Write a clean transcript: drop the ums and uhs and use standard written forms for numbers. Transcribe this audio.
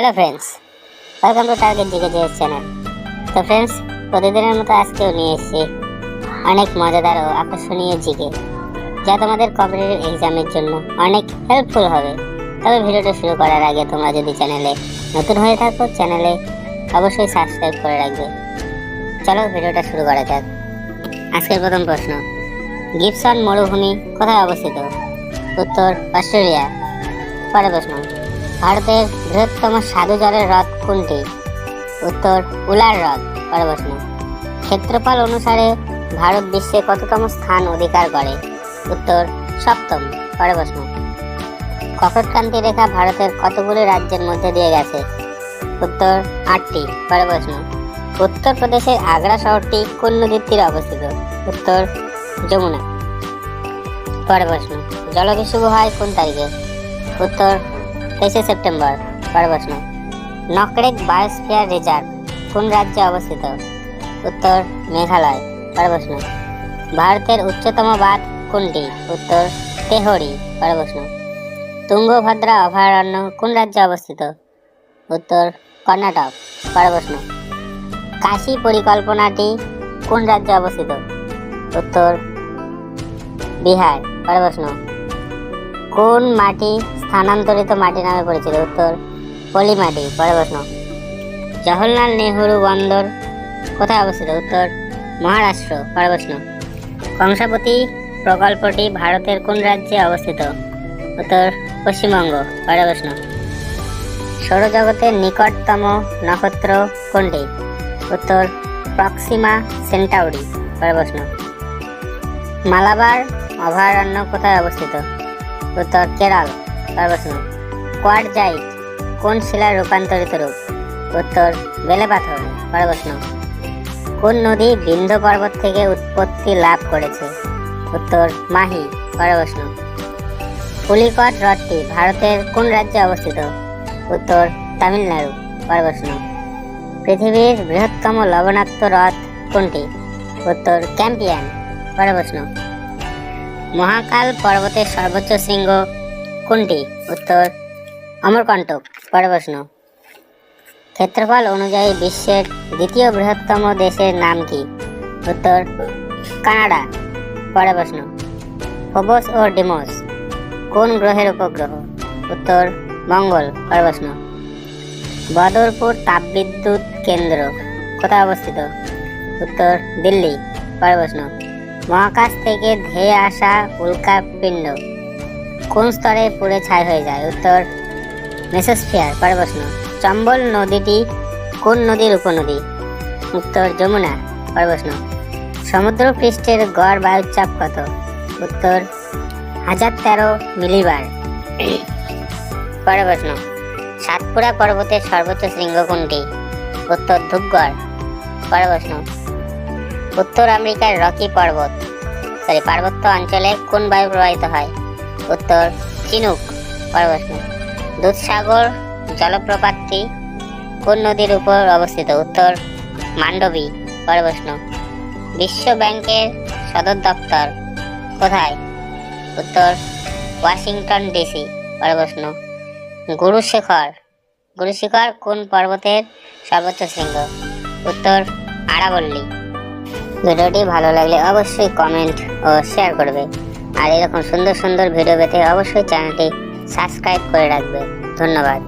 Hello friends, welcome to target GKGS channel. তো friends, প্রতিদিনের মতো আজকেও নিয়ে এসেছি অনেক মজাদার ও আকর্ষণীয় জিকে, যা তোমাদের কম্পিটিটিভ এক্সামের জন্য অনেক হেল্পফুল হবে। তবে ভিডিওটা শুরু করার আগে তোমরা যদি চ্যানেলে নতুন হয়ে থাকো, চ্যানেলে অবশ্যই সাবস্ক্রাইব করে রাখবে। চলো ভিডিওটা শুরু করা যাক। আজকের প্রথম প্রশ্ন, গিবসন মরুভূমি কোথায় অবস্থিত? উত্তর অস্ট্রেলিয়া। পরের প্রশ্ন, ভারতের বৃহত্তম স্বাদু জলের হ্রদ কোনটি? উত্তর উলার হ্রদ। পরের প্রশ্ন, ক্ষেত্রফল অনুসারে ভারত বিশ্বে কততম স্থান অধিকার করে? উত্তর সপ্তম। পরের প্রশ্ন, কর্কটক্রান্তি রেখা ভারতের কতগুলি রাজ্যের মধ্যে দিয়ে গেছে? উত্তর 8টি। পরের প্রশ্ন, উত্তরপ্রদেশের আগ্রা শহরটি কোন নদীর তীরে অবস্থিত? উত্তর যমুনা। পরের প্রশ্ন, জলবিশুভ হয় কোন তারিখে? উত্তর 23 সেপ্টেম্বর। পরের প্রশ্ন, নকরেক বায়োস্ফিয়ার রিজার্ভ কোন রাজ্যে অবস্থিত? উত্তর মেঘালয়। পরের প্রশ্ন, ভারতের উচ্চতম বাঁধ কোনটি? উত্তর তেহরি। পরের প্রশ্ন, তুঙ্গভদ্রা অভয়ারণ্য কোন রাজ্যে অবস্থিত? উত্তর কর্ণাটক। পরের প্রশ্ন, কাশী পরিকল্পনাটি কোন রাজ্যে অবস্থিত? উত্তর বিহার। পরের প্রশ্ন, কোন মাটি স্থানান্তরিত মাটি নামে পরিচিত? উত্তর পলি মাটি। পরের প্রশ্ন, জওহরলাল নেহরু বন্দর কোথায় অবস্থিত? উত্তর মহারাষ্ট্র। পরের প্রশ্ন, কংসাবতী প্রকল্পটি ভারতের কোন রাজ্যে অবস্থিত? উত্তর পশ্চিমবঙ্গ। পরের প্রশ্ন, সৌরজগতের নিকটতম নক্ষত্র কোনটি? উত্তর প্রক্সিমা সেন্টাউরি। পরের প্রশ্ন, মালাবার অভয়ারণ্য কোথায় অবস্থিত? উত্তর কেরল। পরের প্রশ্ন, কোয়ার্টজাইট কোন শিলার রূপান্তরিত রূপ? উত্তর বেলে পাথর। পরের প্রশ্ন, কোন নদী বিন্ধ্য পর্বত থেকে উৎপত্তি লাভ করেছে? উত্তর মাহি। পরের প্রশ্ন, পুলিকট হ্রদটি ভারতের কোন রাজ্যে অবস্থিত? উত্তর তামিলনাড়ু। পরের প্রশ্ন, পৃথিবীর বৃহত্তম লবণাক্ত হ্রদ কোনটি? উত্তর ক্যাম্পিয়ান। পরের প্রশ্ন, মহাকাল পর্বতের সর্বোচ্চ শৃঙ্গ কোনটি? উত্তর অমরকণ্টক। পরের প্রশ্ন, ক্ষেত্রফল অনুযায়ী বিশ্বের দ্বিতীয় বৃহত্তম দেশের নাম কি? উত্তর কানাডা। পরের প্রশ্ন, ফোবস ও ডিমোস কোন গ্রহের উপগ্রহ? উত্তর মঙ্গল। পরের প্রশ্ন, বদরপুর তাপবিদ্যুৎ কেন্দ্র কোথায় অবস্থিত? উত্তর দিল্লি। পরের প্রশ্ন, মহাকাশ থেকে ধেয়ে আসা উল্কাপিণ্ড কোন স্তরে পুড়ে ছাই হয়ে যায়? উত্তর মেসোস্ফিয়ার। পরের প্রশ্ন, চম্বল নদীটি কোন নদীর উপনদী? উত্তর যমুনা। পরের প্রশ্ন, সমুদ্র পৃষ্ঠের গড় বায়ুচাপ কত? উত্তর 1013 মিলিবার। পরের প্রশ্ন, সাতপুরা পর্বতের সর্বোচ্চ শৃঙ্গ কোনটি? উত্তর ধূপগড়। পরের প্রশ্ন, উত্তর আমেরিকার রকি পার্বত্য অঞ্চলে কোন বায়ু প্রবাহিত হয়? উত্তর চিনুক। পরের প্রশ্ন, দুধসাগর জলপ্রপাতটি কোন নদীর উপর অবস্থিত? উত্তর মান্ডবী। পরের প্রশ্ন, বিশ্ব ব্যাংকের সদর দপ্তর কোথায়? উত্তর ওয়াশিংটন ডিসি। পরের প্রশ্ন, গুরু শিখর কোন পর্বতের সর্বোচ্চ শৃঙ্গ? উত্তর আরাবল্লী। ভিডিওটি ভালো লাগলে অবশ্যই কমেন্ট ও শেয়ার করবে, আর এরকম সুন্দর সুন্দর ভিডিও পেতে অবশ্যই চ্যানেলটি সাবস্ক্রাইব করে রাখবে। ধন্যবাদ।